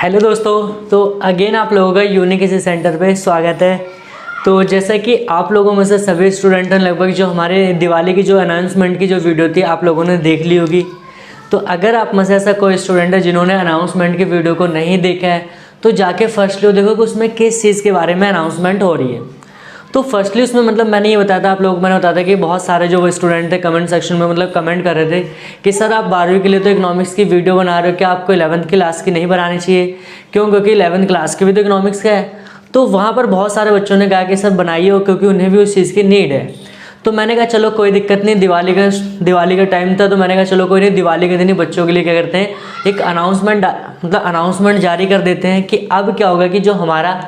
Hello दोस्तों, तो again आप लोगों का यूनिक इसी सेंटर पे स्वागत है। तो जैसा कि आप लोगों में से सभी स्टूडेंट हैं, लगभग जो हमारे दिवाली की जो अनाउंसमेंट की जो वीडियो थी आप लोगों ने देख ली होगी। तो अगर आप में से ऐसा कोई स्टूडेंट है जिन्होंने अनाउंसमेंट की वीडियो को नहीं देखा है तो जाके फर्स्टली देखो कि उसमें किस चीज़ के बारे में अनाउंसमेंट हो रही है। तो फर्स्टली उसमें मैंने ये बताया था आप लोगों को, मैंने बताया था कि बहुत सारे जो वो स्टूडेंट थे कमेंट सेक्शन में कमेंट कर रहे थे कि सर आप 12वीं के लिए तो इकोनॉमिक्स की वीडियो बना रहे हो, क्या आपको 11th क्लास की नहीं बनानी चाहिए? क्यों? क्योंकि 11th क्लास की भी तो इकोनॉमिक्स का है। तो वहाँ पर बहुत सारे बच्चों ने कहा कि सर बनाइए हो, क्योंकि उन्हें भी उस चीज़ की नीड है। तो मैंने कहा चलो कोई दिक्कत नहीं, दिवाली का टाइम था तो मैंने कहा चलो कोई नहीं, दिवाली के दिन ही बच्चों के लिए क्या करते हैं, एक अनाउंसमेंट जारी कर देते हैं कि अब क्या होगा कि जो हमारा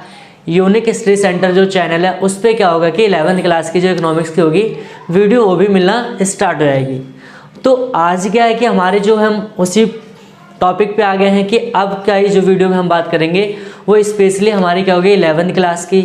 यूनिक हिस्ट्री सेंटर जो चैनल है उस पर क्या होगा कि 11th क्लास की जो इकोनॉमिक्स की होगी वीडियो वो भी मिलना स्टार्ट हो जाएगी। तो आज क्या है कि हमारे जो हम उसी टॉपिक पे आ गए हैं कि अब क्या ये जो वीडियो में हम बात करेंगे वो स्पेशली हमारी क्या होगी 11th क्लास की।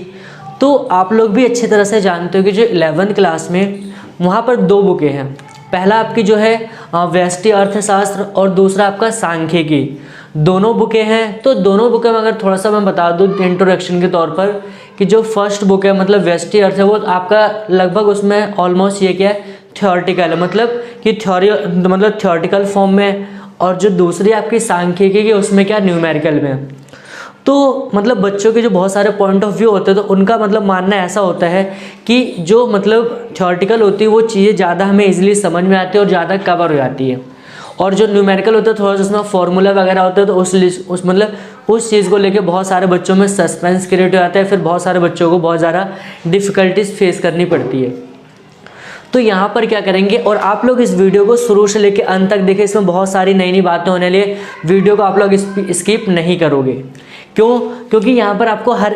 तो आप लोग भी अच्छी तरह से जानते हो कि जो 11th क्लास में वहाँ पर दो बुकें हैं। पहला आपकी जो है व्यष्टि अर्थशास्त्र और दूसरा आपका सांख्यिकी, दोनों बुकें हैं। तो दोनों बुकें में अगर थोड़ा सा मैं बता दूं इंट्रोडक्शन के तौर पर कि जो फर्स्ट बुक है व्यष्टि अर्थ है वो आपका लगभग उसमें ऑलमोस्ट ये क्या है थ्योरेटिकल है, कि थ्योरेटिकल फॉर्म में, और जो दूसरी आपकी सांख्यिकी की उसमें क्या न्यूमेरिकल में। तो बच्चों के जो बहुत सारे पॉइंट ऑफ व्यू होते हैं तो उनका मानना ऐसा होता है कि जो थ्योरेटिकल होती है वो चीज़ें ज़्यादा हमें इजीली समझ में आती है और ज़्यादा कवर हो जाती है, और जो न्यूमेरिकल होता है थोड़ा सा उसमें फॉर्मूला वगैरह होता है तो उस चीज़ को लेके बहुत सारे बच्चों में सस्पेंस क्रिएट हो जाता है, फिर बहुत सारे बच्चों को बहुत ज़्यादा डिफ़िकल्टीज फेस करनी पड़ती है। तो यहाँ पर क्या करेंगे, और आप लोग इस वीडियो को शुरू से लेकर अंत तक देखें, इसमें बहुत सारी नई नई बातें होने लिए वीडियो को आप लोग स्किप नहीं करोगे। क्यों? क्योंकि यहाँ पर आपको हर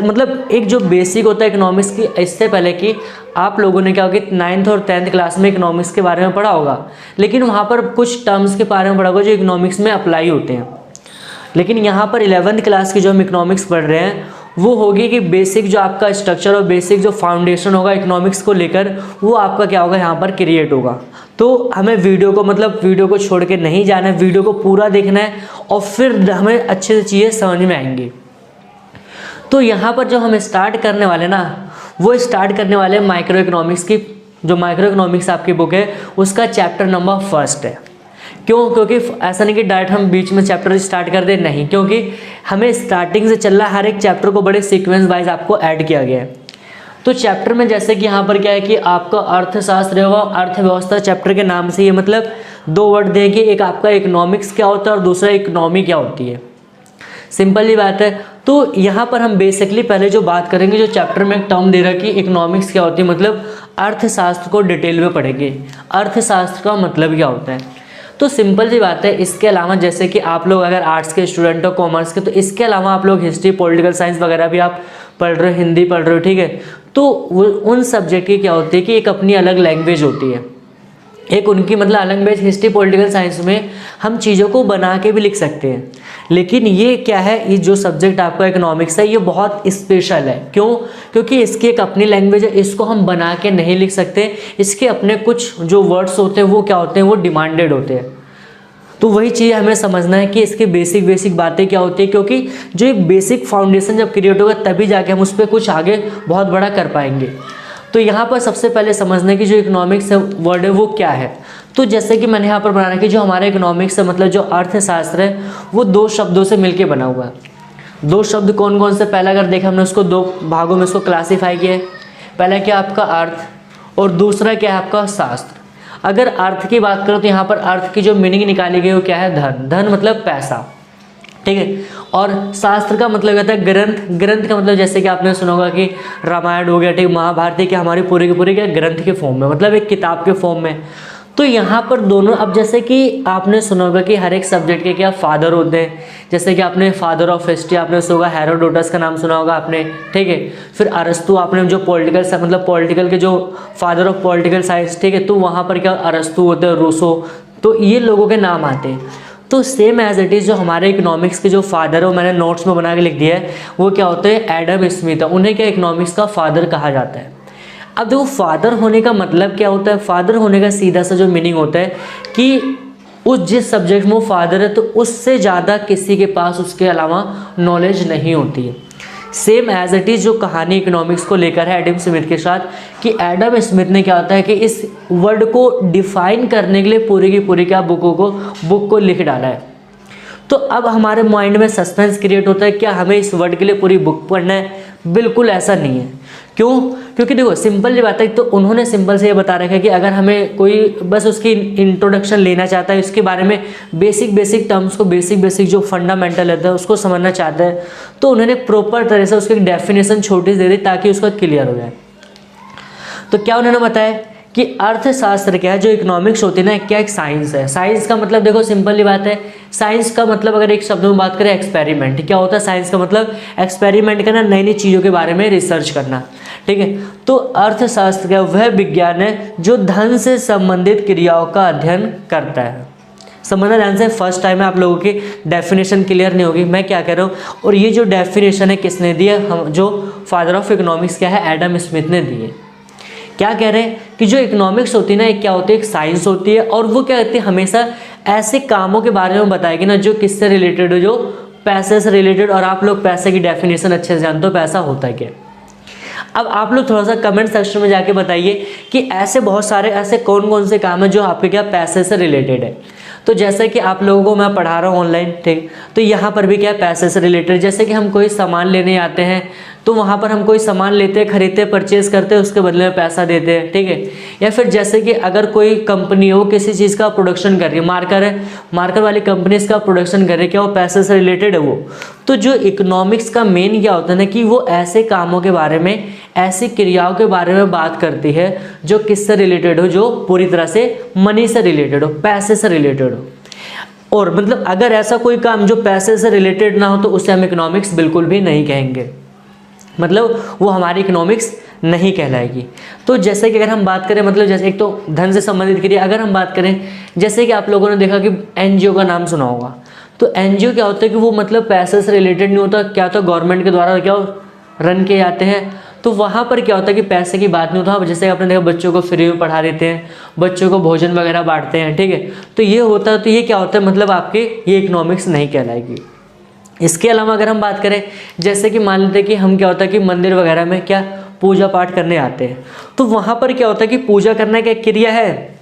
एक जो बेसिक होता है इकोनॉमिक्स की, इससे पहले कि आप लोगों ने क्या होगा 9th और 10th क्लास में इकोनॉमिक्स के बारे में पढ़ा होगा, लेकिन वहाँ पर कुछ टर्म्स के बारे में पढ़ा होगा जो इकोनॉमिक्स में अप्लाई होते हैं। लेकिन यहाँ पर 11th क्लास की जो हम इकोनॉमिक्स पढ़ रहे हैं वो होगी कि बेसिक जो आपका स्ट्रक्चर और बेसिक जो फाउंडेशन होगा इकोनॉमिक्स को लेकर वो आपका क्या होगा यहाँ पर क्रिएट होगा। तो हमें वीडियो को छोड़ के नहीं जाना है, वीडियो को पूरा देखना है और फिर हमें अच्छे से चीज़ें समझ में आएंगी। तो यहाँ पर जो हम स्टार्ट करने वाले ना वो स्टार्ट करने वाले माइक्रो इकोनॉमिक्स की, जो माइक्रो इकोनॉमिक्स आपकी बुक है उसका चैप्टर नंबर 1 है। क्यों? क्योंकि ऐसा नहीं कि डायरेक्ट हम बीच में चैप्टर स्टार्ट कर दें, नहीं, क्योंकि हमें स्टार्टिंग से चल रहा हर एक चैप्टर को बड़े सीक्वेंस वाइज आपको ऐड किया गया है। तो चैप्टर में जैसे कि यहाँ पर क्या है कि आपका अर्थशास्त्र है, वह अर्थव्यवस्था चैप्टर के नाम से ये दो वर्ड दें कि एक आपका इकोनॉमिक्स क्या होता है और दूसरा इकोनॉमी क्या होती है। सिंपल ही बात है। तो यहाँ पर हम बेसिकली पहले जो बात करेंगे, जो चैप्टर में एक टर्म दे रहा है कि इकोनॉमिक्स क्या होती है, अर्थशास्त्र को डिटेल में पढ़ेंगे। अर्थशास्त्र का मतलब क्या होता है, तो सिंपल सी बात है। इसके अलावा जैसे कि आप लोग अगर आर्ट्स के स्टूडेंट हो, कॉमर्स के, तो इसके अलावा आप लोग हिस्ट्री, पॉलिटिकल साइंस वगैरह भी आप पढ़ रहे हो, हिंदी पढ़ रहे हो, ठीक है। तो उन सब्जेक्ट की क्या होती है कि एक अपनी अलग लैंग्वेज होती है, एक उनकी अलग लैंग्वेज। हिस्ट्री, पॉलिटिकल साइंस में हम चीज़ों को बना के भी लिख सकते हैं, लेकिन ये क्या है, ये जो सब्जेक्ट आपका इकोनॉमिक्स है ये बहुत स्पेशल है। क्यों? क्योंकि इसकी एक अपनी लैंग्वेज है, इसको हम बना के नहीं लिख सकते। इसके अपने कुछ जो वर्ड्स होते हैं वो क्या होते हैं, वो डिमांडेड होते हैं। तो वही चीज़ हमें समझना है कि इसकी बेसिक बातें क्या होती है, क्योंकि जो एक बेसिक फाउंडेशन जब क्रिएट होगा तभी जाके हम उस पर कुछ आगे बहुत बड़ा कर पाएंगे। तो यहाँ पर सबसे पहले समझना है कि जो इकोनॉमिक्स वर्ड है वो क्या है। तो जैसे कि मैंने यहाँ पर बनाया कि जो हमारा इकोनॉमिक्स है जो अर्थशास्त्र है वो दो शब्दों से मिलके बना हुआ है। दो शब्द कौन कौन से? पहला अगर देखें हमने उसको दो भागों में उसको क्लासीफाई किया है। पहला क्या आपका अर्थ और दूसरा क्या है आपका शास्त्र। अगर अर्थ की बात करो तो यहाँ पर अर्थ की जो मीनिंग निकाली गई वो क्या है, धन। धन मतलब पैसा, ठीक है। और शास्त्र का मतलब कहता है ग्रंथ। ग्रंथ का जैसे कि आपने सुना होगा कि रामायण हो गया, ठीक, महाभारत की हमारी पूरी की पूरी क्या ग्रंथ के फॉर्म में, एक किताब के फॉर्म में। तो यहाँ पर दोनों, अब जैसे कि आपने सुना होगा कि हर एक सब्जेक्ट के क्या फादर होते हैं, जैसे कि आपने फादर ऑफ हिस्ट्री आपने सुना होगा, हेरोडोटस का नाम सुना होगा आपने, ठीक है। फिर अरस्तु आपने जो पॉलिटिकल के जो फादर ऑफ पॉलिटिकल साइंस, ठीक है, तो वहाँ पर क्या अरस्तु होते हैं, रूसो, तो ये लोगों के नाम आते हैं। तो सेम एज इट इज़ जो हमारे इकोनॉमिक्स के जो फादर है वो मैंने नोट्स में बना के लिख दिया है, वो क्या होते हैं, एडम स्मिथ है। उन्हें क्या इकोनॉमिक्स का फादर कहा जाता है। अब देखो फादर होने का मतलब क्या होता है। फादर होने का सीधा सा जो मीनिंग होता है कि उस जिस सब्जेक्ट में वो फादर है तो उससे ज़्यादा किसी के पास उसके अलावा नॉलेज नहीं होती है। सेम एज इट इज़ जो कहानी इकोनॉमिक्स को लेकर है एडम स्मिथ के साथ, कि एडम स्मिथ ने क्या होता है कि इस वर्ड को डिफाइन करने के लिए पूरी की पूरी क्या बुक को लिख डाला है। तो अब हमारे माइंड में सस्पेंस क्रिएट होता है, क्या हमें इस वर्ड के लिए पूरी बुक पढ़ना है? बिल्कुल ऐसा नहीं है। क्यों? क्योंकि देखो सिंपल ये बात है, तो उन्होंने सिंपल से ये बता रखा है कि अगर हमें कोई बस उसकी इंट्रोडक्शन लेना चाहता है, उसके बारे में बेसिक टर्म्स को बेसिक जो फंडामेंटल रहता है उसको समझना चाहता है, तो उन्होंने प्रॉपर तरह से उसकी डेफिनेशन छोटी दे दी ताकि उसका क्लियर हो जाए। तो क्या उन्होंने बताया कि अर्थशास्त्र क्या है, जो इकोनॉमिक्स होती है ना, क्या एक साइंस है। साइंस का मतलब देखो सिंपल ही बात है, साइंस का मतलब अगर एक शब्द में बात करें एक्सपेरिमेंट। क्या होता है साइंस का मतलब? एक्सपेरिमेंट करना, नई नई चीज़ों के बारे में रिसर्च करना, ठीक है। तो अर्थशास्त्र क्या, वह विज्ञान है जो धन से संबंधित क्रियाओं का अध्ययन करता है। समझना ध्यान से, फर्स्ट टाइम है आप लोगों की डेफिनेशन क्लियर नहीं होगी मैं क्या कह रहा हूँ। और ये जो डेफिनेशन है किसने दी है? हम जो फादर ऑफ इकोनॉमिक्स क्या है, एडम स्मिथ ने दी है। क्या कह रहे हैं कि जो इकोनॉमिक्स होती है ना, एक क्या होती है, एक साइंस होती है, और वो क्या कहती है, हमेशा ऐसे कामों के बारे में बताएगी ना जो किससे रिलेटेड हो, जो पैसे से रिलेटेड। और आप लोग पैसे की डेफिनेशन अच्छे से जानते हो, पैसा होता है क्या। अब आप लोग थोड़ा सा कमेंट सेक्शन में जाके बताइए कि ऐसे बहुत सारे ऐसे कौन कौन से काम है जो आपके क्या पैसे से रिलेटेड है। तो जैसे कि आप लोगों को मैं पढ़ा रहा हूँ ऑनलाइन, ठीक, तो यहाँ पर भी क्या है, पैसे से रिलेटेड। जैसे कि हम कोई सामान लेने आते हैं तो वहाँ पर हम कोई सामान लेते हैं, खरीदते हैं, परचेज करते हैं, उसके बदले में पैसा देते हैं, ठीक है। या फिर जैसे कि अगर कोई कंपनी हो किसी चीज़ का प्रोडक्शन कर रही है, मार्कर है, मार्कर वाली कंपनी इसका प्रोडक्शन कर रही है, क्या वो पैसे से रिलेटेड है वो। तो जो इकोनॉमिक्स का मेन क्या होता है ना, कि वो ऐसे कामों के बारे में, ऐसी क्रियाओं के बारे में बात करती है जो किससे रिलेटेड हो, जो पूरी तरह से मनी से रिलेटेड हो, पैसे से रिलेटेड हो। और मतलब अगर ऐसा कोई काम जो पैसे से रिलेटेड ना हो तो उसे हम इकोनॉमिक्स बिल्कुल भी नहीं कहेंगे, मतलब वो हमारी इकोनॉमिक्स नहीं कहलाएगी। तो जैसे कि अगर हम बात करें, मतलब जैसे एक तो धन से संबंधित क्रिया, अगर हम बात करें जैसे कि आप लोगों ने देखा कि एनजीओ का नाम सुना होगा। तो एनजीओ क्या होता है कि वो मतलब पैसे से रिलेटेड नहीं होता, क्या तो गवर्नमेंट के द्वारा क्या रन किए जाते हैं। तो वहाँ पर क्या होता है कि पैसे की बात नहीं होता। जैसे आपने देखा बच्चों को फ्री में पढ़ा देते हैं, बच्चों को भोजन वगैरह बांटते हैं, ठीक है। तो ये होता है, तो ये क्या होता है, मतलब आपके ये इकोनॉमिक्स नहीं कहलाएगी। इसके अलावा अगर हम बात करें, जैसे कि मान लेते हैं कि हम क्या होता है कि मंदिर वगैरह में क्या पूजा पाठ करने आते हैं, तो वहाँ पर क्या होता है कि पूजा करना क्या क्रिया है,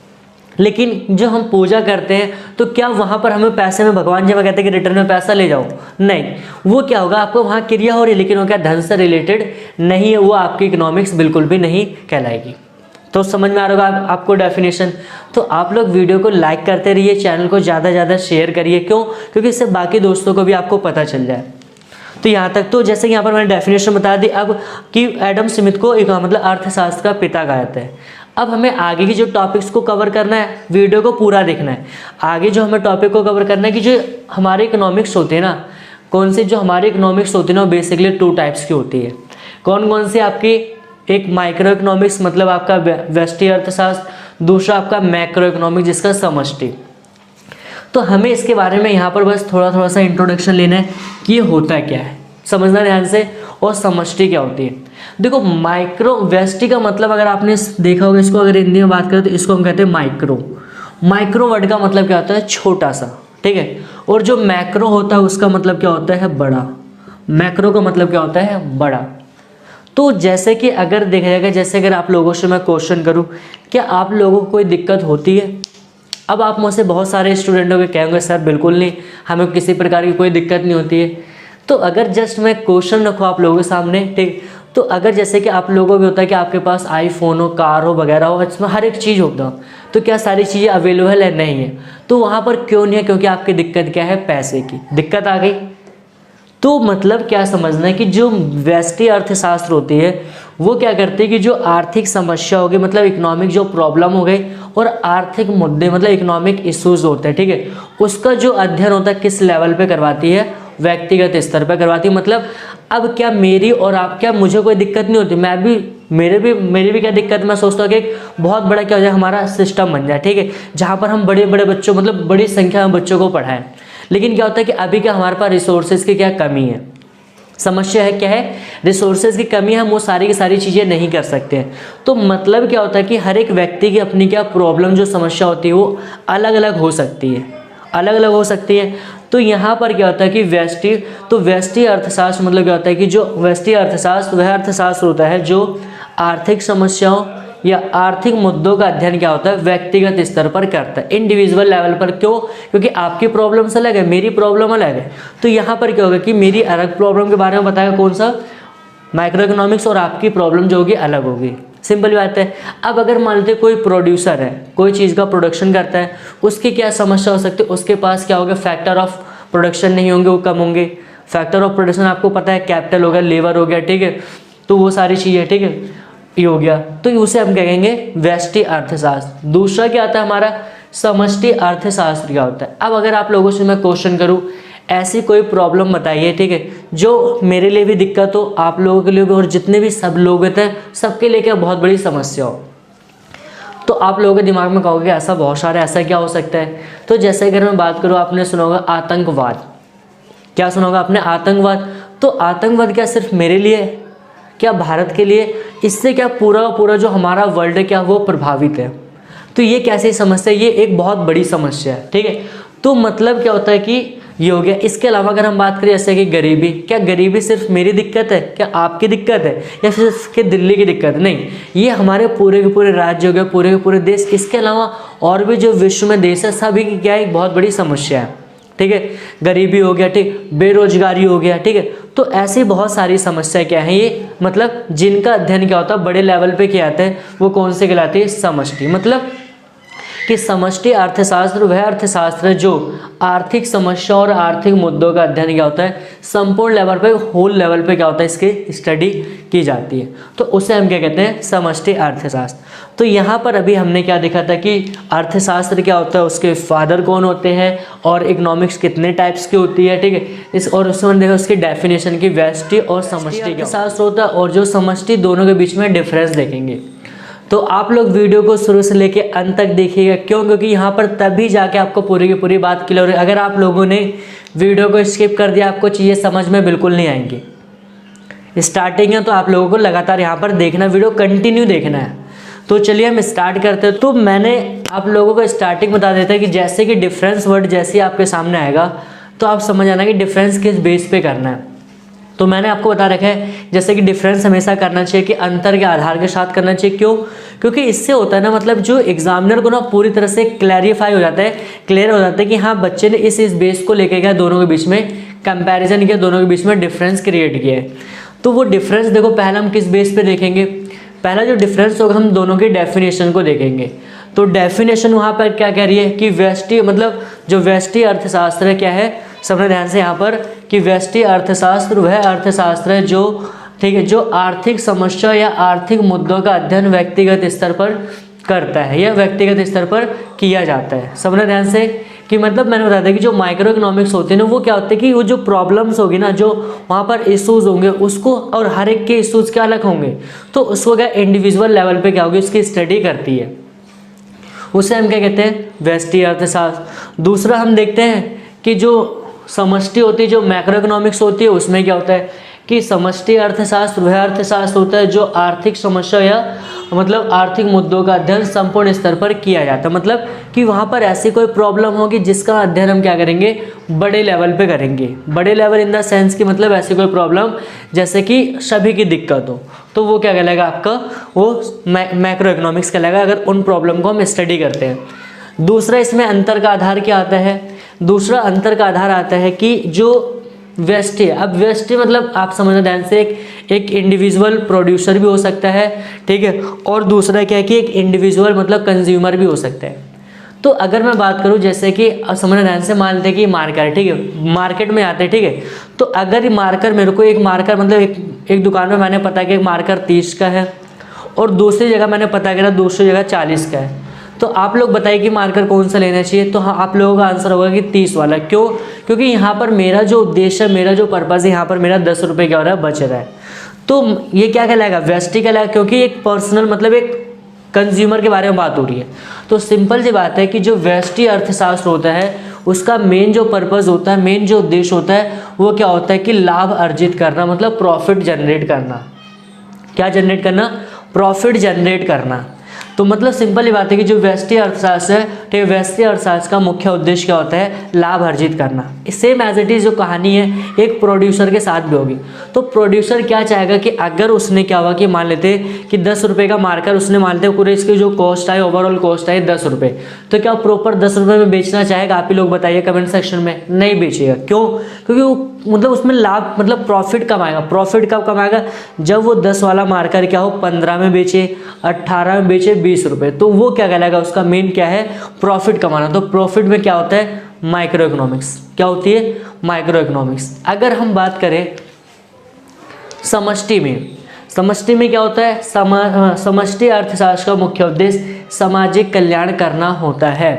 लेकिन जो हम पूजा करते हैं तो क्या वहाँ पर हमें पैसे में, भगवान जी में कहते हैं कि रिटर्न में पैसा ले जाओ, नहीं, वो क्या होगा, आपको वहाँ क्रिया हो रही है लेकिन वो क्या धन से रिलेटेड नहीं है, वो आपकी इकोनॉमिक्स बिल्कुल भी नहीं कहलाएगी। तो समझ में आ रहा होगा आपको डेफिनेशन। तो आप लोग वीडियो को लाइक करते रहिए, चैनल को ज़्यादा से ज़्यादा शेयर करिए। क्यों? क्योंकि इससे बाकी दोस्तों को भी आपको पता चल जाए। तो यहाँ तक तो जैसे कि यहाँ पर मैंने डेफिनेशन बता दी अब कि एडम स्मिथ को एक मतलब अर्थशास्त्र का पिता कहा जाता है। अब हमें आगे की जो टॉपिक्स को कवर करना है, वीडियो को पूरा देखना है। आगे जो हमें टॉपिक को कवर करना है कि जो हमारे इकोनॉमिक्स होते हैं ना, कौन सी जो हमारी इकोनॉमिक्स होती है ना, बेसिकली 2 टाइप्स की होती है। कौन कौन सी? आपकी एक माइक्रो इकोनॉमिक्स मतलब आपका व्यष्टि अर्थशास्त्र, दूसरा आपका मैक्रो इकोनॉमिक्स जिसका समष्टि। तो हमें इसके बारे में यहाँ पर बस थोड़ा सा इंट्रोडक्शन लेना है कि ये होता क्या है, समझना ध्यान से। और समष्टि क्या होती है? देखो माइक्रो व्यष्टि का मतलब अगर आपने देखा होगा, इसको अगर हिंदी में बात करें तो इसको हम कहते हैं माइक्रो। माइक्रो वर्ड का मतलब क्या होता है? छोटा सा, ठीक है। और जो मैक्रो होता है उसका मतलब क्या होता है? बड़ा। मैक्रो का मतलब क्या होता है? बड़ा। तो जैसे कि अगर देखा जाएगा, जैसे अगर आप लोगों से मैं क्वेश्चन करूं, क्या आप लोगों को कोई दिक्कत होती है? अब आप मुझसे बहुत सारे स्टूडेंटों के कहेंगे सर बिल्कुल नहीं, हमें किसी प्रकार की कोई दिक्कत नहीं होती है। तो अगर जस्ट मैं क्वेश्चन रखूँ आप लोगों के सामने, ठीक, तो अगर जैसे कि आप लोगों को भी होता है कि आपके पास आईफोन हो, कार हो वगैरह हो, इसमें हर एक चीज़ होता हो, तो क्या सारी चीज़ें अवेलेबल है? नहीं है। तो वहाँ पर क्यों नहीं है? क्योंकि आपकी दिक्कत क्या है? पैसे की दिक्कत आ गई। तो मतलब क्या समझना है कि जो व्यष्टि अर्थशास्त्र होती है वो क्या करती है कि जो आर्थिक समस्या होगी, मतलब इकोनॉमिक जो प्रॉब्लम हो गई और आर्थिक मुद्दे मतलब इकोनॉमिक इश्यूज होते हैं, ठीक है, उसका जो अध्ययन होता है किस लेवल पे करवाती है? व्यक्तिगत स्तर पर करवाती है। मतलब अब क्या मेरी और आप, क्या मुझे कोई दिक्कत नहीं होती, मैं भी मेरी भी क्या दिक्कत, मैं सोचता हूँ कि एक बहुत बड़ा क्या हो जाए हमारा सिस्टम बन जाए, ठीक है, जहाँ पर हम बड़े बड़े बच्चों मतलब बड़ी संख्या में बच्चों को पढ़ाएं। लेकिन क्या होता है कि अभी क्या हमारे पास रिसोर्सेज की क्या कमी है, समस्या है क्या है, रिसोर्सेज की कमी है, हम वो सारी की सारी चीज़ें नहीं कर सकते हैं। तो मतलब क्या होता है कि हर एक व्यक्ति की अपनी क्या प्रॉब्लम जो समस्या होती है वो अलग अलग हो सकती है, अलग अलग हो सकती है। तो यहाँ पर क्या होता है कि व्यष्टि अर्थशास्त्र मतलब क्या होता है कि जो व्यष्टि अर्थशास्त्र वह अर्थशास्त्र होता है जो आर्थिक समस्याओं या आर्थिक मुद्दों का अध्ययन क्या होता है व्यक्तिगत स्तर पर करता है, इंडिविजुअल लेवल पर। क्यों? क्योंकि आपकी प्रॉब्लम्स अलग है, मेरी प्रॉब्लम अलग है। तो यहाँ पर क्या होगा कि मेरी अलग प्रॉब्लम के बारे में बताएगा कौन सा, माइक्रो इकोनॉमिक्स, और आपकी प्रॉब्लम जो होगी अलग होगी। सिंपल बात है। अब अगर मान लेते कोई प्रोड्यूसर है, कोई चीज़ का प्रोडक्शन करता है, उसकी क्या समस्या हो सकती है, उसके पास क्या होगा, फैक्टर ऑफ प्रोडक्शन नहीं होंगे, वो कम होंगे। फैक्टर ऑफ प्रोडक्शन आपको पता है, कैपिटल हो गया, लेबर हो गया, ठीक है, तो वो सारी चीज़ें, ठीक है, ये हो गया। तो उसे हम क्या कहेंगे, व्यष्टि अर्थशास्त्र। दूसरा क्या आता है हमारा, समष्टि अर्थशास्त्र क्या होता है। अब अगर आप लोगों से मैं क्वेश्चन करूँ, ऐसी कोई प्रॉब्लम बताइए, ठीक है, जो मेरे लिए भी दिक्कत हो, आप लोगों के लिए भी, और जितने भी सब लोग होते हैं सबके लिए क्या बहुत बड़ी समस्या हो, तो आप लोगों के दिमाग में कहोगे ऐसा बहुत सारा, ऐसा क्या हो सकता है। तो जैसे अगर मैं बात करूँ, आपने सुना होगा आतंकवाद। क्या सुना होगा आपने, आतंकवाद। तो आतंकवाद क्या सिर्फ मेरे लिए है, क्या भारत के लिए, इससे क्या पूरा जो हमारा वर्ल्ड है क्या वो प्रभावित है। तो ये कैसी समस्या है, ये एक बहुत बड़ी समस्या है, ठीक है। तो मतलब क्या होता है कि ये हो गया। इसके अलावा अगर हम बात करें जैसे कि गरीबी, क्या गरीबी सिर्फ मेरी दिक्कत है, क्या आपकी दिक्कत है, या सिर्फ के दिल्ली की दिक्कत है, नहीं, ये हमारे पूरे के पूरे राज्य हो गए, पूरे के पूरे देश, इसके अलावा और भी जो विश्व में देश है सभी की क्या एक बहुत बड़ी समस्या है, ठीक है। गरीबी हो गया, ठीक, बेरोजगारी हो गया, ठीक है। तो ऐसी बहुत सारी समस्या क्या है ये, मतलब जिनका अध्ययन क्या होता है बड़े लेवल पे किया जाता है, वो कौन से कहलाती है, समष्टि। मतलब कि समष्टि अर्थशास्त्र वह अर्थशास्त्र है जो आर्थिक समस्या और आर्थिक मुद्दों का अध्ययन क्या होता है संपूर्ण लेवल पे, होल लेवल पे क्या होता है इसकी स्टडी की जाती है। तो उसे हम क्या कहते हैं, समष्टि अर्थशास्त्र। तो यहाँ पर अभी हमने क्या देखा था कि अर्थशास्त्र क्या होता है, उसके फादर कौन होते हैं, और इकोनॉमिक्स कितने टाइप्स की होती है, ठीक है, इस और उसमें देखा उसकी डेफिनेशन की व्यष्टि और समष्टि अर्थशास्त्र होता है, और जो समष्टि दोनों के बीच में डिफरेंस देखेंगे। तो आप लोग वीडियो को शुरू से लेके अंत तक देखिएगा। क्यों? क्योंकि यहाँ पर तभी जाके आपको पूरी की पूरी बात क्लियर होगी। अगर आप लोगों ने वीडियो को स्किप कर दिया, आपको चीज़ें समझ में बिल्कुल नहीं आएंगी। स्टार्टिंग है तो आप लोगों को लगातार यहाँ पर देखना, वीडियो कंटिन्यू देखना है। तो चलिए हम स्टार्ट करते हैं। तो मैंने आप लोगों को स्टार्टिंग बता देता है कि जैसे कि डिफरेंस वर्ड जैसे ही आपके सामने आएगा तो आप समझ आना कि डिफरेंस किस बेस पे करना है। तो मैंने आपको बता रखा है जैसे कि डिफरेंस हमेशा करना चाहिए कि अंतर के आधार के साथ करना चाहिए। क्यों? क्योंकि इससे होता है ना, मतलब जो एग्जामिनर को ना पूरी तरह से क्लैरिफाई हो जाता है, क्लियर हो जाता है कि हाँ बच्चे ने इस बेस को लेके गया, दोनों के बीच में कंपैरिजन किया, दोनों के बीच में डिफरेंस क्रिएट किया है। तो वो डिफरेंस देखो पहले हम किस बेस पे देखेंगे, पहला जो डिफरेंस होगा हम दोनों के डेफिनेशन को देखेंगे। तो डेफिनेशन वहाँ पर क्या कह रही है कि व्यष्टि मतलब जो व्यष्टि अर्थशास्त्र है क्या है, समझना ध्यान से यहाँ पर कि व्यष्टि अर्थशास्त्र वह अर्थशास्त्र है जो, ठीक है, जो आर्थिक समस्या या आर्थिक मुद्दों का अध्ययन व्यक्तिगत स्तर पर करता है या व्यक्तिगत स्तर पर किया जाता है। समझना ध्यान से कि मतलब मैंने बताया था कि जो माइक्रो इकोनॉमिक्स होते हैं ना, वो क्या होते हैं कि वो जो प्रॉब्लम्स होगी ना, जो वहाँ पर इश्यूज होंगे उसको, और हर एक के इश्यूज क्या अलग होंगे, तो उसको क्या इंडिविजुअल लेवल पे क्या होगी उसकी स्टडी करती है, उसे हम क्या कहते हैं, व्यष्टि अर्थशास्त्र। दूसरा हम देखते हैं कि जो समष्टि होती है, जो मैक्रो इकोनॉमिक्स होती है, उसमें क्या होता है कि समष्टि अर्थशास्त्र वह अर्थशास्त्र होता है जो आर्थिक समस्या या मतलब आर्थिक मुद्दों का अध्ययन संपूर्ण स्तर पर किया जाता है। मतलब कि वहाँ पर ऐसी कोई प्रॉब्लम होगी जिसका अध्ययन हम क्या करेंगे, बड़े लेवल पे करेंगे। बड़े लेवल इन द सेंस कि मतलब ऐसी कोई प्रॉब्लम जैसे कि सभी की दिक्कत हो, तो वो क्या कहलाएगा आपका, वो मैक्रो इकोनॉमिक्स कहलाएगा अगर उन प्रॉब्लम को हम स्टडी करते हैं। दूसरा इसमें अंतर का आधार क्या आता है, दूसरा अंतर का आधार आता है कि जो व्यष्टि है, अब व्यष्टि मतलब आप समझना ध्यान से एक इंडिविजुअल प्रोड्यूसर भी हो सकता है, ठीक है, और दूसरा क्या है कि एक इंडिविजुअल मतलब कंज्यूमर भी हो सकता है। तो अगर मैं बात करूं जैसे कि समझना ध्यान से, मान लेते हैं कि मार्कर, ठीक है, मार्केट में आते हैं, ठीक है, तो अगर मार्कर मेरे को एक मार्कर मतलब एक दुकान में मैंने पता किया मार्कर 30 का है और दूसरी जगह मैंने पता करा दूसरी जगह 40 का है, तो आप लोग बताइए कि मार्कर कौन सा लेना चाहिए। तो हाँ, आप लोगों का आंसर होगा कि 30 वाला। क्यों? क्योंकि यहाँ पर मेरा जो उद्देश्य है, मेरा जो पर्पज़ है, यहाँ पर मेरा 10 रुपये क्या हो रहा है, बच रहा है। तो ये क्या कहलाएगा, व्यष्टि कहलाएगा, क्योंकि एक पर्सनल मतलब एक कंज्यूमर के बारे में बात हो रही है। तो सिंपल सी बात है कि जो व्यष्टि अर्थशास्त्र होता है उसका मेन जो पर्पज़ होता है, मेन जो उद्देश्य होता है वो क्या होता है कि लाभ अर्जित करना, मतलब प्रॉफिट जनरेट करना। क्या जनरेट करना? प्रॉफिट जनरेट करना। तो मतलब सिंपल ही बात है कि जो व्यष्टि अर्थशास्त्र है, ठीक है, व्यष्टि अर्थशास्त्र का मुख्य उद्देश्य क्या होता है? लाभ अर्जित करना। सेम एज इट इज़ जो कहानी है एक प्रोड्यूसर के साथ भी होगी। तो प्रोड्यूसर क्या चाहेगा कि अगर उसने क्या हुआ कि मान लेते कि 10 रुपये का मार्कर उसने मान लेते पूरे इसकी जो कॉस्ट है, ओवरऑल कॉस्ट है 10 रुपये, तो क्या प्रॉपर 10 रुपये में बेचना चाहेगा? आप ही लोग बताइए कमेंट सेक्शन में। नहीं बेचेगा। क्यों? क्योंकि वो मतलब उसमें लाभ, मतलब प्रॉफिट कमाएगा। प्रॉफिट कब कमाएगा? जब वो 10 वाला मार्कर क्या हो 15 में बेचे, 18 में बेचे 20 रुपये, तो वो क्या कहलाएगा? उसका मेन क्या है? प्रॉफिट कमाना। तो प्रॉफिट में क्या होता है? Micro economics. क्या होती है? Micro economics. अगर हम बात करें समष्टि में, समष्टि में क्या होता है? समष्टि अर्थशास्त्र का मुख्य उद्देश्य सामाजिक कल्याण करना होता है।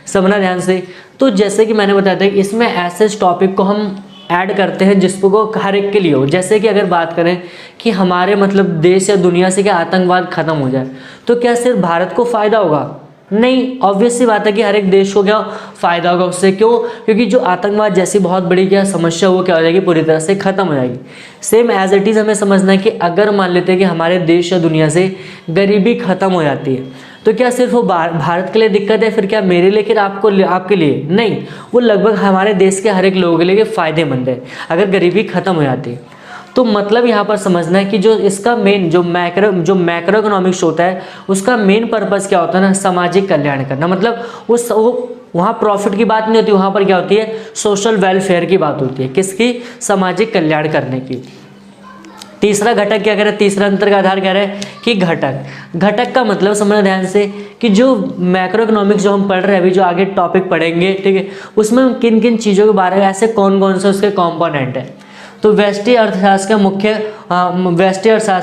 समझना ध्यान से। तो जैसे कि मैंने बताया था कि इसमें ऐसे टॉपिक को हम ऐड करते हैं जिसको हर एक के लिए हो। जैसे कि अगर बात करें कि हमारे मतलब देश या दुनिया से क्या आतंकवाद खत्म हो जाए, तो क्या सिर्फ भारत को फ़ायदा होगा? नहीं, ऑब्वियस सी बात है कि हर एक देश को क्या फ़ायदा होगा उससे। क्यों? क्योंकि जो आतंकवाद जैसी बहुत बड़ी क्या समस्या वो क्या हो जाएगी? पूरी तरह से ख़त्म हो जाएगी। सेम एज इट इज़ हमें समझना है कि अगर मान लेते हैं कि हमारे देश या दुनिया से गरीबी ख़त्म हो जाती है, तो क्या सिर्फ वो भारत के लिए दिक्कत है? फिर क्या मेरे लिए, फिर आपके लिए? नहीं, वो लगभग हमारे देश के हर एक लोगों के लिए फ़ायदेमंद है अगर गरीबी ख़त्म हो जाती है। तो मतलब यहाँ पर समझना है कि जो इसका मेन जो मैक्रो इकोनॉमिक्स होता है उसका मेन पर्पस क्या होता है ना? सामाजिक कल्याण करना। मतलब वहाँ प्रॉफिट की बात नहीं होती, वहाँ पर क्या होती है? सोशल वेलफेयर की बात होती है। किसकी? सामाजिक कल्याण करने की। तीसरा घटक क्या कह रहा है? तीसरा अंतर का आधार कह रहा है कि घटक। घटक का मतलब समझना ध्यान से कि जो मैक्रो इकोनॉमिक्स जो हम पढ़ रहे हैं अभी, जो आगे टॉपिक पढ़ेंगे, ठीक है, उसमें किन किन चीज़ों के बारे में, ऐसे कौन कौन से उसके कॉम्पोनेंट है। तो व्यष्टि अर्थशास्त्र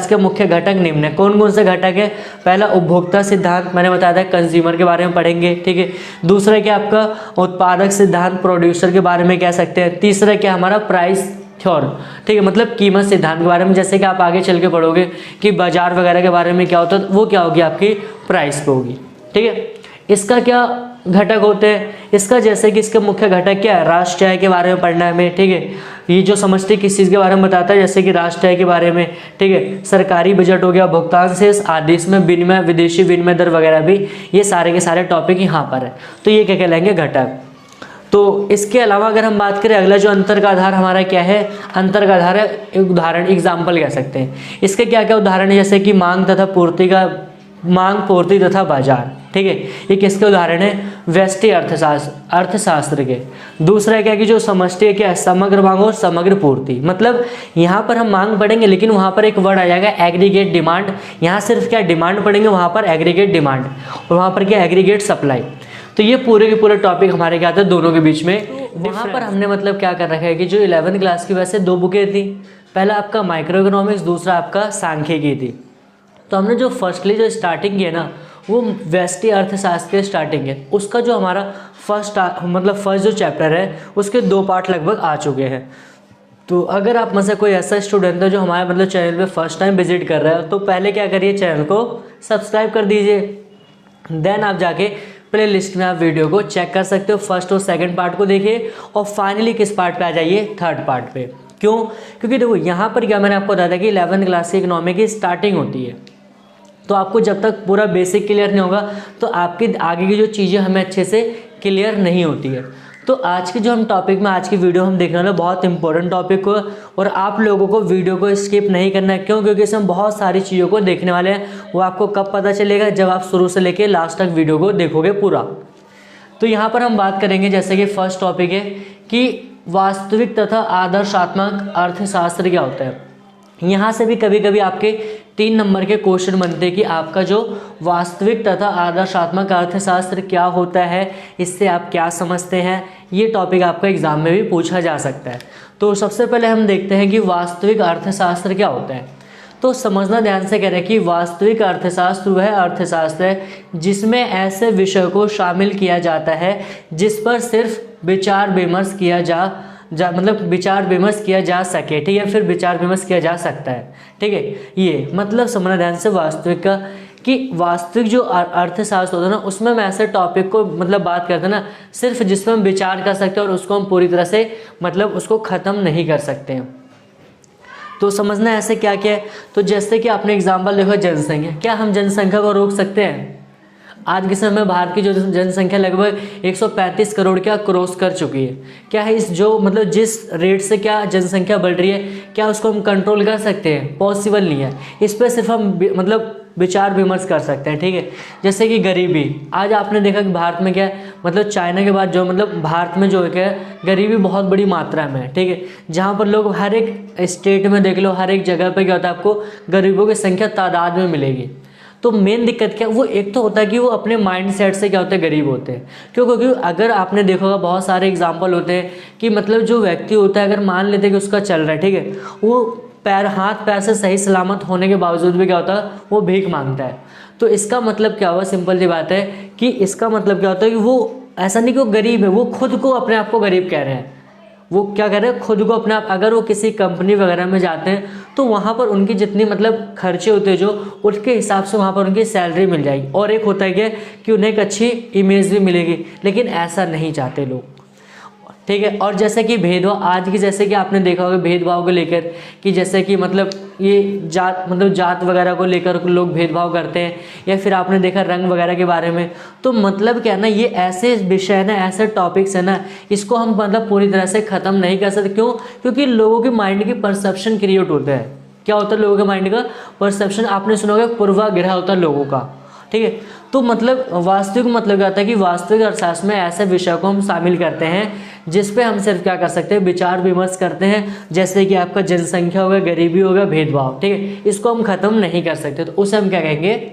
के मुख्य घटक निम्न है। कौन कौन से घटक है? पहला उपभोक्ता सिद्धांत, मैंने बताया था कंज्यूमर के बारे में पढ़ेंगे, ठीक है। दूसरा क्या आपका उत्पादक सिद्धांत, प्रोड्यूसर के बारे में कह सकते हैं। तीसरा क्या हमारा प्राइस थ्योरी, ठीक है, मतलब कीमत सिद्धांत के बारे में। जैसे कि आप आगे चल के पढ़ोगे कि बाजार वगैरह के बारे में क्या होता है, वो क्या होगी? आपकी प्राइस पे होगी, ठीक है। इसका क्या घटक होते हैं? इसका जैसे कि इसके मुख्य घटक क्या है? राष्ट्र आय के बारे में पढ़ना है हमें, ठीक है। ये जो समष्टि किस चीज़ के बारे में बताता है? जैसे कि राष्ट्र आय के बारे में, ठीक है। सरकारी बजट हो गया, भुगतान शेष आदि, इसमें विनिमय, विदेशी विनिमय दर वगैरह भी, ये सारे के सारे टॉपिक यहाँ पर है। तो ये क्या कहलाएंगे? घटक। तो इसके अलावा अगर हम बात करें अगला जो अंतर का आधार हमारा क्या है? अंतर का आधार है एक उदाहरण, एग्जाम्पल कह सकते हैं। इसके क्या क्या उदाहरण है? जैसे कि मांग पूर्ति तथा बाजार, ठीक है, ये किसके उदाहरण है? व्यष्टि अर्थशास्त्र के। दूसरा क्या कि जो समष्टि है क्या? समग्र मांग और समग्र पूर्ति। मतलब यहाँ पर हम मांग पढ़ेंगे लेकिन वहाँ पर एक वर्ड आ जाएगा एग्रीगेट डिमांड। यहाँ सिर्फ क्या डिमांड पढ़ेंगे, वहाँ पर एग्रीगेट डिमांड, और वहाँ पर क्या एग्रीगेट सप्लाई। तो ये पूरे के पूरे टॉपिक हमारे क्या आते हैं? दोनों के बीच में। वहाँ पर हमने मतलब क्या कर रखा है कि जो 11वीं क्लास की वैसे 2 बुकें थी, पहला आपका माइक्रो इकोनॉमिक्स, दूसरा आपका सांख्यिकी थी। तो हमने जो फर्स्टली जो स्टार्टिंग की है ना, वो व्यष्टि अर्थशास्त्र के स्टार्टिंग है। उसका जो हमारा फर्स्ट जो चैप्टर है उसके 2 पार्ट लगभग आ चुके हैं। तो अगर आप में से कोई ऐसा स्टूडेंट है जो हमारे मतलब चैनल पे फर्स्ट टाइम विजिट कर रहा है, तो पहले क्या करिए, चैनल को सब्सक्राइब कर दीजिए। देन आप जाके प्ले लिस्ट में आप वीडियो को चेक कर सकते हो। फर्स्ट और सेकंड पार्ट को देखिए और फाइनली किस पार्ट पे आ जाइए? थर्ड पार्ट पे। क्यों? क्योंकि देखो यहाँ पर क्या मैंने आपको बताया था कि 11वीं क्लास की इकोनॉमी की स्टार्टिंग होती है। तो आपको जब तक पूरा बेसिक क्लियर नहीं होगा तो आपकी आगे की जो चीज़ें हमें अच्छे से क्लियर नहीं होती है। तो आज के जो हम टॉपिक में आज की वीडियो हम देखने वाले बहुत इंपॉर्टेंट टॉपिक को, और आप लोगों को वीडियो को स्किप नहीं करना है। क्यों? क्योंकि इसमें बहुत सारी चीज़ों को देखने वाले हैं। वो आपको कब पता चलेगा? जब आप शुरू से लेके लास्ट तक वीडियो को देखोगे पूरा। तो यहाँ पर हम बात करेंगे जैसे कि फर्स्ट टॉपिक है कि वास्तविक तथा आदर्शात्मक अर्थशास्त्र क्या होता है। यहाँ से भी कभी कभी आपके 3 नंबर के क्वेश्चन बनते हैं कि आपका जो वास्तविक तथा आदर्शात्मक अर्थशास्त्र क्या होता है, इससे आप क्या समझते हैं। ये टॉपिक आपका एग्जाम में भी पूछा जा सकता है। तो सबसे पहले हम देखते हैं कि वास्तविक अर्थशास्त्र क्या होता है। तो समझना ध्यान से कह रहे हैं कि वास्तविक अर्थशास्त्र वह अर्थशास्त्र है जिसमें ऐसे विषय को शामिल किया जाता है जिस पर सिर्फ विचार विमर्श किया विचार विमर्श किया जा सके, ठीक है, फिर विचार विमर्श किया जा सकता है, ठीक है। ये मतलब समझना ध्यान से वास्तविक का कि वास्तविक जो अर्थशास्त्र होता है ना, उसमें हम ऐसे टॉपिक को मतलब बात करते हैं ना सिर्फ जिसमें हम विचार कर सकते हैं और उसको हम पूरी तरह से मतलब उसको ख़त्म नहीं कर सकते हैं। तो समझना ऐसे क्या क्या है। तो जैसे कि आपने एग्जाम्पल देखो जनसंख्या, क्या हम जनसंख्या को रोक सकते हैं? आज के समय में भारत की जो जनसंख्या लगभग 135 करोड़ क्या क्रॉस कर चुकी है। क्या है इस जो मतलब जिस रेट से क्या जनसंख्या बढ़ रही है, क्या उसको हम कंट्रोल कर सकते हैं? पॉसिबल नहीं है। इस पर सिर्फ हम मतलब विचार विमर्श कर सकते हैं, ठीक है। जैसे कि गरीबी, आज आपने देखा कि भारत में क्या है, मतलब चाइना के बाद जो मतलब भारत में जो है क्या गरीबी बहुत बड़ी मात्रा में है, ठीक है। जहाँ पर लोग हर एक स्टेट में देख लो, हर एक जगह पर क्या होता है, आपको गरीबों की संख्या तादाद में मिलेगी। तो मेन दिक्कत क्या है, वो एक तो होता है कि वो अपने माइंड सेट से क्या होते हैं, गरीब होते हैं। क्यों? क्योंकि अगर आपने देखा होगा बहुत सारे एग्जाम्पल होते हैं कि मतलब जो व्यक्ति होता है, अगर मान लेते हैं कि उसका चल रहा है, ठीक है, वो हाथ पैर से सही सलामत होने के बावजूद भी क्या होता है, वो भीख मांगता है। तो इसका मतलब क्या हुआ, सिंपल सी बात है कि इसका मतलब क्या होता है कि वो ऐसा नहीं कि वो गरीब है, वो खुद को अपने आप को गरीब कह रहे हैं। वो क्या कह रहे हैं, खुद को अपने आप। अगर वो किसी कंपनी वगैरह में जाते हैं तो वहाँ पर उनकी जितनी मतलब खर्चे होते हैं जो, उसके हिसाब से वहाँ पर उनकी सैलरी मिल जाएगी। और एक होता है क्या कि उन्हें एक अच्छी इमेज भी मिलेगी, लेकिन ऐसा नहीं चाहते लोग, ठीक है। और जैसे कि भेदभाव, आज की जैसे कि आपने देखा होगा भेदभाव को लेकर कि जैसे कि मतलब ये जात वगैरह को लेकर लोग भेदभाव करते हैं, या फिर आपने देखा रंग वगैरह के बारे में। तो मतलब क्या है ना, ये ऐसे विषय है ना, ऐसे टॉपिक्स है ना, इसको हम मतलब पूरी तरह से ख़त्म नहीं कर सकते। क्यों? क्योंकि लोगों के माइंड की परसेप्शन क्रिएट होता है। क्या होता है लोगों के माइंड का परसेप्शन? आपने सुना होगा पूर्वाग्रह होता है लोगों का, ठीक है। तो मतलब वास्तविक मतलब क्या होता है कि वास्तविक अर्थशास्त्र में ऐसे विषय को हम शामिल करते हैं जिस पे हम सिर्फ क्या कर सकते हैं, विचार विमर्श करते हैं। जैसे कि आपका जनसंख्या हो गया, गरीबी हो गया, भेदभाव, ठीक है, इसको हम खत्म नहीं कर सकते। तो उसे हम क्या कहेंगे,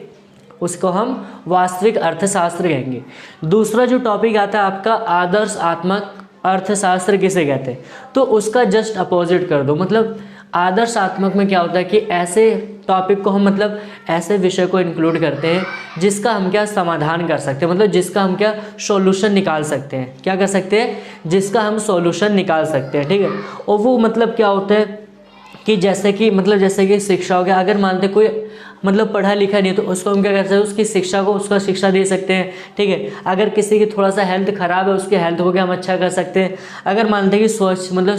उसको हम वास्तविक अर्थशास्त्र कहेंगे। दूसरा जो टॉपिक आता है आपका आदर्शात्मक अर्थशास्त्र किसे कहते हैं, तो उसका जस्ट अपोजिट कर दो। मतलब आदर्शात्मक में क्या होता है कि ऐसे टॉपिक को हम मतलब ऐसे विषय को इंक्लूड करते हैं जिसका हम क्या समाधान कर सकते हैं, मतलब जिसका हम क्या सॉल्यूशन निकाल सकते हैं। क्या कर सकते हैं? जिसका हम सॉल्यूशन निकाल सकते हैं, ठीक है। और वो मतलब क्या होता है कि जैसे कि शिक्षा हो गया। अगर मानते कोई मतलब पढ़ा लिखा नहीं है तो उसको हम क्या कर सकते हैं, उसकी शिक्षा को उसका शिक्षा दे सकते हैं, ठीक है। अगर किसी की थोड़ा सा हेल्थ ख़राब है, उसकी हेल्थ को क्या हम अच्छा कर सकते हैं। अगर मानते हैं कि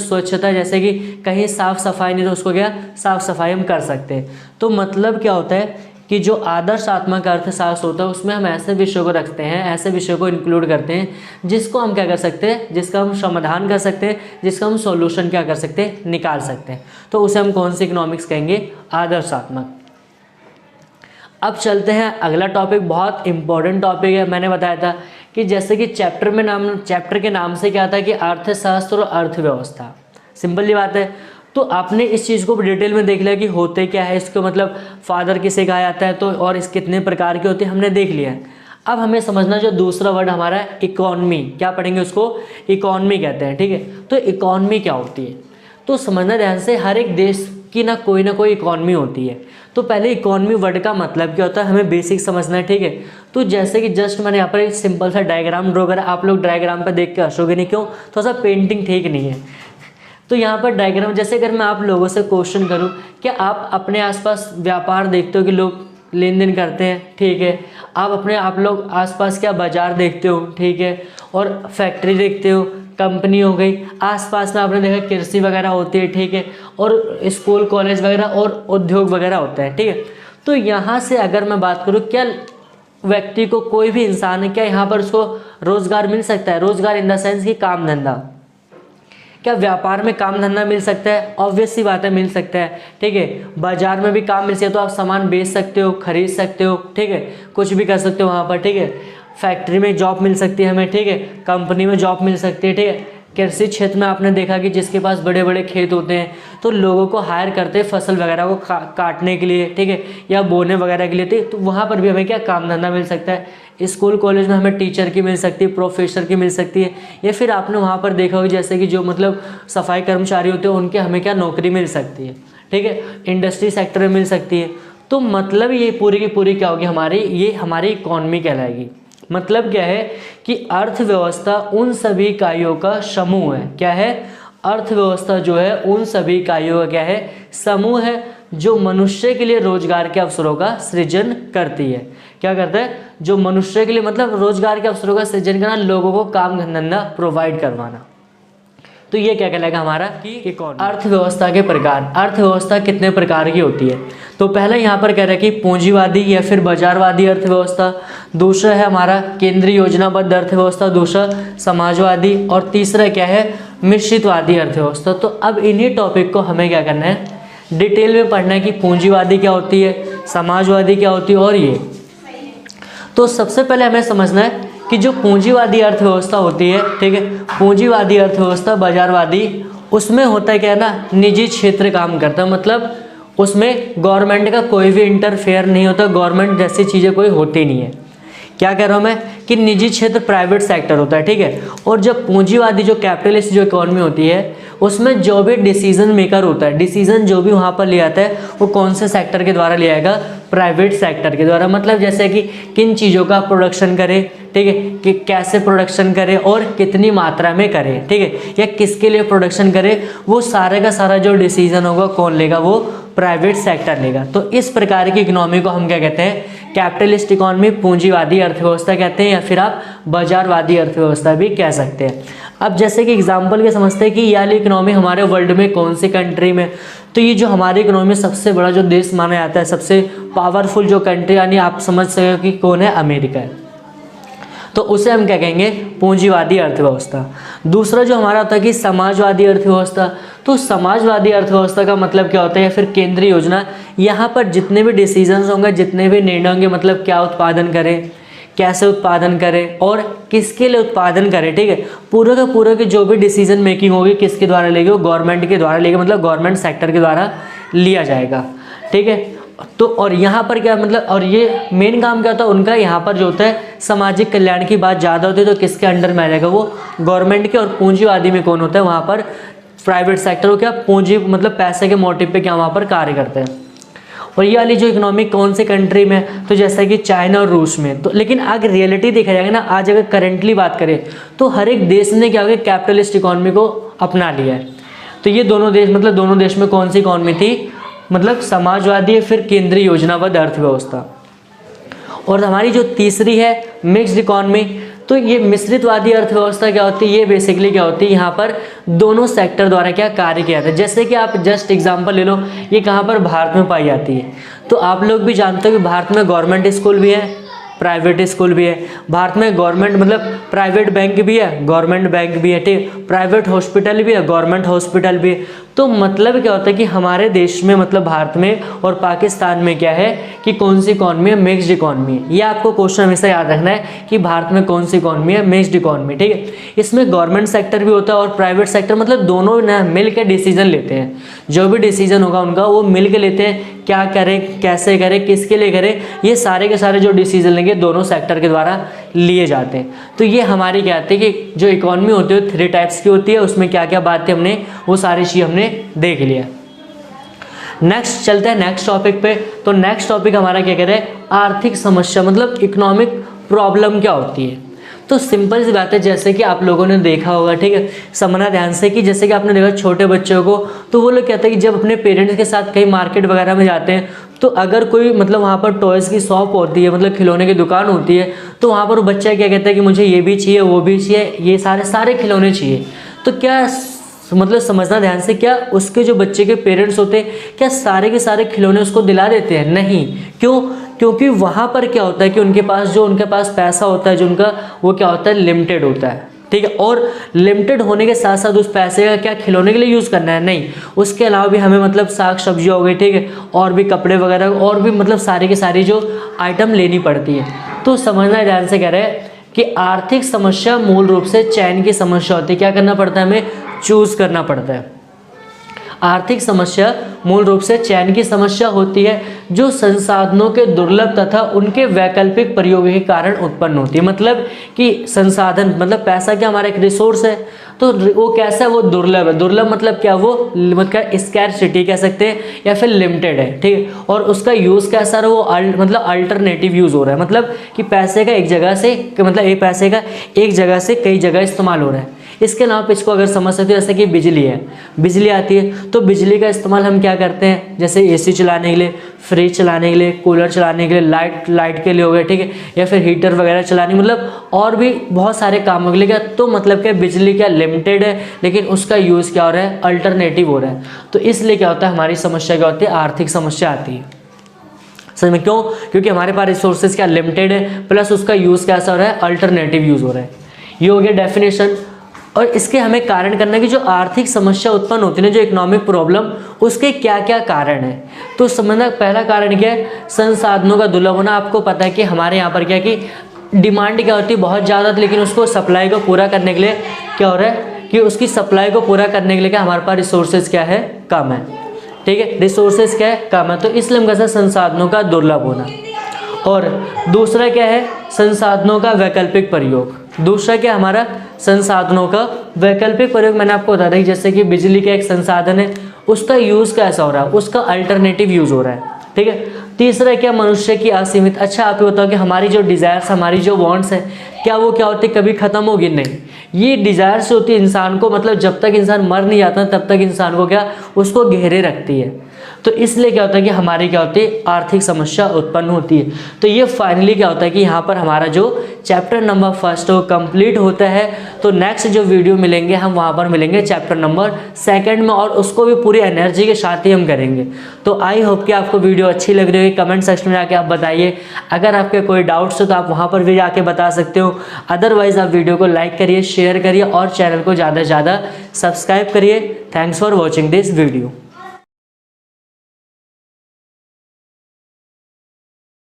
स्वच्छता, जैसे कि कहीं साफ़ सफाई नहीं तो उसको क्या साफ़ सफाई हम कर सकते हैं। तो मतलब क्या होता है कि जो आदर्शात्मक अर्थशास्त्र होता है उसमें हम ऐसे विषयों को रखते हैं, ऐसे विषयों को इंक्लूड करते हैं जिसको हम क्या कर सकते हैं, जिसका हम समाधान कर सकते हैं, जिसका हम सॉल्यूशन क्या कर सकते हैं, निकाल सकते हैं। तो उसे हम कौन सी इकोनॉमिक्स कहेंगे, आदर्शात्मक। अब चलते हैं अगला टॉपिक, बहुत इंपॉर्टेंट टॉपिक है। मैंने बताया था कि जैसे कि चैप्टर के नाम से क्या था कि अर्थशास्त्र और अर्थव्यवस्था, सिंपल सी बात है। तो आपने इस चीज़ को डिटेल में देख लिया कि होते क्या है, इसको मतलब फादर किसे कहा जाता है, तो और इस कितने प्रकार के होते हैं हमने देख लिया है। अब हमें समझना जो दूसरा वर्ड हमारा है इकोनॉमी, क्या पढ़ेंगे उसको, इकोनॉमी कहते हैं, ठीक है। तो इकोनॉमी क्या होती है, तो समझना ध्यान से, हर एक देश की ना कोई इकोनॉमी होती है। तो पहले इकोनॉमी वर्ड का मतलब क्या होता है हमें बेसिक समझना है, ठीक है। तो जैसे कि जस्ट मैंने यहाँ पर एक सिंपल सा डायग्राम ड्रॉ करा, आप लोग डायग्राम पर देख के हंसोगे नहीं, क्यों, थोड़ा सा पेंटिंग ठीक नहीं है। तो यहाँ पर डायग्राम, जैसे अगर मैं आप लोगों से क्वेश्चन करूँ, क्या आप अपने आसपास व्यापार देखते हो कि लोग लेन देन करते हैं, ठीक है। आप लोग आसपास क्या बाजार देखते हो, ठीक है, और फैक्ट्री देखते हो, कंपनी हो गई, आसपास में आपने देखा कृषि वगैरह होती है, ठीक है, और स्कूल कॉलेज वगैरह और उद्योग वगैरह होता है, ठीक है। तो यहाँ से अगर मैं बात करूँ, क्या व्यक्ति को, कोई भी इंसान है, क्या यहाँ पर उसको रोज़गार मिल सकता है, रोज़गार इन द सेंस कि काम धंधा, क्या व्यापार में काम धंधा मिल सकता है, ऑब्वियस सी बात है मिल सकता है, ठीक है। बाजार में भी काम मिल सकता है, तो आप सामान बेच सकते हो, खरीद सकते हो, ठीक है, कुछ भी कर सकते हो वहाँ पर, ठीक है। फैक्ट्री में जॉब मिल सकती है हमें, ठीक है, कंपनी में जॉब मिल सकती है, ठीक है। कृषि क्षेत्र में आपने देखा कि जिसके पास बड़े बड़े खेत होते हैं तो लोगों को हायर करते हैं फसल वगैरह को काटने के लिए, ठीक है, या बोने वगैरह के लिए, तो वहाँ पर भी हमें क्या काम धंधा मिल सकता है। स्कूल कॉलेज में हमें टीचर की मिल सकती है, प्रोफेसर की मिल सकती है, या फिर आपने वहाँ पर देखा होगा जैसे कि जो मतलब सफाई कर्मचारी होते हैं उनके हमें क्या नौकरी मिल सकती है, ठीक है, इंडस्ट्री सेक्टर में मिल सकती है। तो मतलब ये पूरी की पूरी क्या होगी हमारी, ये हमारी इकॉनमी कहलाएगी। मतलब क्या है कि अर्थव्यवस्था उन सभी इकाइयों का समूह है। क्या है, अर्थव्यवस्था जो है उन सभी इकाइयों का क्या है, समूह है, जो मनुष्य के लिए रोजगार के अवसरों का सृजन करती है। क्या करता है? जो मनुष्य के लिए मतलब रोजगार के अवसरों का सृजन करना, लोगों को काम धंधा प्रोवाइड करवाना। तो ये क्या कहलाएगा हमारा कि इकोनॉमी। अर्थव्यवस्था के प्रकार, अर्थव्यवस्था कितने प्रकार की होती है? तो पहला यहाँ पर कह रहा है कि पूंजीवादी या फिर बाजारवादी अर्थव्यवस्था, दूसरा है हमारा केंद्रीय योजनाबद्ध अर्थव्यवस्था, दूसरा समाजवादी, और तीसरा क्या है? मिश्रितवादी अर्थव्यवस्था। तो अब इन्हीं टॉपिक को हमें क्या करना है? डिटेल में पढ़ना है कि पूंजीवादी क्या होती है, समाजवादी क्या होती है, और ये। तो सबसे पहले हमें समझना है कि जो पूंजीवादी अर्थव्यवस्था होती है, ठीक है, पूंजीवादी अर्थव्यवस्था, बाजारवादी, उसमें होता है क्या है ना, निजी क्षेत्र काम करता है। मतलब उसमें गवर्नमेंट का कोई भी इंटरफेयर नहीं होता, गवर्नमेंट जैसी चीज़ें कोई होती नहीं है। क्या कह रहा हूँ मैं कि निजी क्षेत्र, प्राइवेट सेक्टर होता है, ठीक है। और जब पूंजीवादी जो कैपिटलिस्ट जो इकोनॉमी होती है, उसमें जो भी डिसीजन मेकर होता है, डिसीजन जो भी वहाँ पर लिया जाता है, वो कौन से सेक्टर के द्वारा लिया जाएगा? प्राइवेट सेक्टर के द्वारा। मतलब जैसे कि किन चीज़ों का प्रोडक्शन करे, ठीक है, कि कैसे प्रोडक्शन करे और कितनी मात्रा में करे, ठीक है, या किसके लिए प्रोडक्शन करे, वो सारे का सारा जो डिसीजन होगा कौन लेगा? वो प्राइवेट सेक्टर लेगा। तो इस प्रकार की इकोनॉमी को हम क्या कहते हैं? कैपिटलिस्ट इकोनॉमी, पूंजीवादी अर्थव्यवस्था कहते हैं, या फिर आप बाजारवादी अर्थव्यवस्था भी कह सकते हैं। अब जैसे कि एग्जाम्पल के समझते हैं कि ये वाली इकोनॉमी हमारे वर्ल्ड में कौन सी कंट्री में, तो ये जो हमारी इकोनॉमी सबसे बड़ा जो देश माना जाता है, सबसे पावरफुल जो कंट्री, यानी आप समझ सकते हो कि कौन है? अमेरिका है। तो उसे हम क्या कहेंगे? पूंजीवादी अर्थव्यवस्था। दूसरा जो हमारा होता है कि समाजवादी अर्थव्यवस्था। तो समाजवादी अर्थव्यवस्था का मतलब क्या होता है? या फिर केंद्रीय योजना, यहाँ पर जितने भी डिसीजंस होंगे, जितने भी निर्णय होंगे, मतलब क्या उत्पादन करें, कैसे उत्पादन करें और किसके लिए उत्पादन करें, ठीक है, पूरे का पूरे की जो भी डिसीजन मेकिंग होगी किसके द्वारा लेगी? वो गवर्नमेंट के द्वारा लेगी, मतलब गवर्नमेंट सेक्टर के द्वारा लिया जाएगा, ठीक है। तो और यहाँ पर क्या मतलब, और ये मेन काम क्या होता है उनका? यहाँ पर जो होता है सामाजिक कल्याण की बात ज़्यादा होती है, तो किसके अंडर में आ जाएगा? वो गवर्नमेंट के। और पूंजीवादी में कौन होता है? वहाँ पर प्राइवेट सेक्टर हो, क्या पूंजी मतलब पैसे के मोटिव पे क्या वहाँ पर कार्य करते हैं। और ये वाली जो इकोनॉमी कौन से कंट्री में? तो जैसा कि चाइना और रूस में। तो लेकिन अगर रियलिटी देखा जाएगा ना, आज अगर करंटली बात करें तो हर एक देश ने क्या हो गया? कैपिटलिस्ट इकोनॉमी को अपना लिया है। तो ये दोनों देश, मतलब दोनों देश में कौन सी इकोनॉमी थी? मतलब समाजवादी, फिर केंद्रीय योजनाबद्ध अर्थव्यवस्था। और हमारी जो तीसरी है मिक्स्ड इकोनॉमी, तो ये मिश्रितवादी अर्थव्यवस्था क्या होती है? ये बेसिकली क्या होती है? यहाँ पर दोनों सेक्टर द्वारा क्या कार्य किया जाता है। जैसे कि आप जस्ट एग्जांपल ले लो, ये कहाँ पर? भारत में पाई जाती है। तो आप लोग भी जानते हो कि भारत में गवर्नमेंट स्कूल भी है, प्राइवेट स्कूल भी है। भारत में गवर्नमेंट मतलब प्राइवेट बैंक भी है, गवर्नमेंट बैंक भी है, ठीक, प्राइवेट हॉस्पिटल भी है, गवर्नमेंट हॉस्पिटल भी है। तो मतलब क्या होता है कि हमारे देश में, मतलब भारत में और पाकिस्तान में क्या है कि कौन सी इकॉनमी है? मिक्स्ड इकॉनमी है। ये आपको क्वेश्चन हमेशा याद रखना है कि भारत में कौन सी इकॉनमी है? मिक्स्ड इकॉनमी, ठीक है। इसमें गवर्नमेंट सेक्टर भी होता है और प्राइवेट सेक्टर, मतलब दोनों ना मिल के डिसीजन लेते हैं। जो भी डिसीजन होगा उनका वो मिल के लेते हैं, क्या करें, कैसे करें, किसके लिए करें, ये सारे के सारे जो डिसीजन लेंगे दोनों सेक्टर के द्वारा लिए जाते हैं। तो ये हमारी क्या आती है कि जो इकॉनमी होती है 3 टाइप्स की होती है, उसमें क्या क्या बातें हमने वो सारी चीज़ हमने देख लिया। नेक्स्ट चलते हैं नेक्स्ट टॉपिक पे। तो नेक्स्ट टॉपिक हमारा क्या कह रहा है? आर्थिक समस्या, मतलब इकोनॉमिक प्रॉब्लम क्या होती है। तो सिंपल सी बात है, जैसे कि आप लोगों ने देखा होगा, ठीक है, समझना ध्यान से, कि जैसे कि आपने देखा छोटे बच्चों को, तो वो लोग कहते हैं कि जब अपने पेरेंट्स के साथ कहीं मार्केट वगैरह में जाते हैं, तो अगर कोई मतलब वहाँ पर टॉयज़ की शॉप होती है, मतलब खिलौने की दुकान होती है, तो वहाँ पर वो बच्चा क्या कहता है कि मुझे ये भी चाहिए, वो भी चाहिए, ये सारे खिलौने चाहिए। तो क्या मतलब समझना ध्यान से, क्या उसके जो बच्चे के पेरेंट्स होते हैं क्या सारे के सारे खिलौने उसको दिला देते हैं? नहीं। क्यों? क्योंकि वहाँ पर क्या होता है कि उनके पास पैसा होता है जो उनका, वो क्या होता है? लिमिटेड होता है, ठीक है। और लिमिटेड होने के साथ साथ उस पैसे का क्या खिलौने के लिए यूज़ करना है? नहीं, उसके अलावा भी हमें मतलब साग सब्जियाँ हो गई, ठीक है, और भी कपड़े वगैरह, और भी मतलब सारी की सारी जो आइटम लेनी पड़ती है। तो समझना ध्यान से कह रहे हैं कि आर्थिक समस्या मूल रूप से चयन की समस्या होती है। क्या करना पड़ता है? हमें चूज करना पड़ता है। आर्थिक समस्या मूल रूप से चयन की समस्या होती है जो संसाधनों के दुर्लभ तथा उनके वैकल्पिक प्रयोग के कारण उत्पन्न होती है। मतलब कि संसाधन, मतलब पैसा क्या हमारा एक रिसोर्स है, तो वो कैसा है? वो दुर्लभ है। दुर्लभ मतलब क्या? वो मतलब स्कैरसिटी कह सकते हैं या फिर लिमिटेड है, ठीक है। और उसका यूज़ कैसा है? वो मतलब अल्टरनेटिव यूज़ हो रहा है, मतलब कि पैसे का एक जगह से, मतलब एक पैसे का एक जगह से कई जगह इस्तेमाल हो रहा है। इसके अलावा इसको अगर समझ सकते हो, जैसे कि बिजली है, बिजली आती है तो बिजली का इस्तेमाल हम क्या करते हैं, जैसे एसी चलाने के लिए, फ्रिज चलाने के लिए, कूलर चलाने के लिए, लाइट के लिए हो गया, ठीक है, या फिर हीटर वगैरह चलाने, मतलब और भी बहुत सारे कामों के लिए। क्या तो मतलब क्या बिजली क्या लिमिटेड है, लेकिन उसका यूज़ क्या हो रहा है, अल्टरनेटिव हो रहा है। तो इसलिए क्या होता है, हमारी समस्या क्या होती है, आर्थिक समस्या आती है। समझ में क्यों? क्योंकि हमारे पास रिसोर्सेज क्या लिमिटेड है, प्लस उसका यूज़ कैसा हो रहा है, अल्टरनेटिव यूज़ हो रहा है। ये हो गया डेफिनेशन। और इसके हमें कारण करना कि जो आर्थिक समस्या उत्पन्न होती है, जो इकोनॉमिक प्रॉब्लम, उसके क्या क्या कारण है। तो समझना, पहला कारण क्या है, संसाधनों का दुर्लभ होना। आपको पता है कि हमारे यहाँ पर क्या कि डिमांड क्या होती है बहुत ज़्यादा, लेकिन उसको सप्लाई को पूरा करने के लिए क्या हो रहा है कि उसकी सप्लाई को पूरा करने के लिए क्या हमारे पास रिसोर्सेज क्या है, कम है, ठीक है, रिसोर्सेज क्या है, कम है। तो इसलिए हम कहते हैं संसाधनों का दुर्लभ होना। और दूसरा क्या है, संसाधनों का वैकल्पिक प्रयोग। दूसरा क्या हमारा, संसाधनों का वैकल्पिक प्रयोग। मैंने आपको बता दिया जैसे कि बिजली का एक संसाधन है, उसका यूज़ कैसा हो रहा है, उसका अल्टरनेटिव यूज़ हो रहा है, ठीक है। तीसरा क्या, मनुष्य की असीमित। अच्छा आप ये बताओ कि हमारी जो डिज़ायर्स, हमारी जो वांट्स है, क्या वो क्या होती है, कभी ख़त्म होगी? नहीं। ये डिज़ायर्स होती है इंसान को, मतलब जब तक इंसान मर नहीं जाता तब तक इंसान को क्या, उसको घेरे रखती है। तो इसलिए क्या होता है कि हमारी क्या होती है, आर्थिक समस्या उत्पन्न होती है। तो ये फाइनली क्या होता है कि यहाँ पर हमारा जो चैप्टर नंबर 1 वो कंप्लीट होता है। तो नेक्स्ट जो वीडियो मिलेंगे हम वहाँ पर मिलेंगे चैप्टर नंबर 2 में, और उसको भी पूरी एनर्जी के साथ ही हम करेंगे। तो आई होप कि आपको वीडियो अच्छी लग रही होगी। कमेंट सेक्शन में जाके आप बताइए। अगर आपके कोई डाउट्स हो तो आप वहाँ पर भी जाके बता सकते हो। अदरवाइज़ आप वीडियो को लाइक करिए, शेयर करिए और चैनल को ज़्यादा से ज़्यादा सब्सक्राइब करिए। Thanks for watching this video.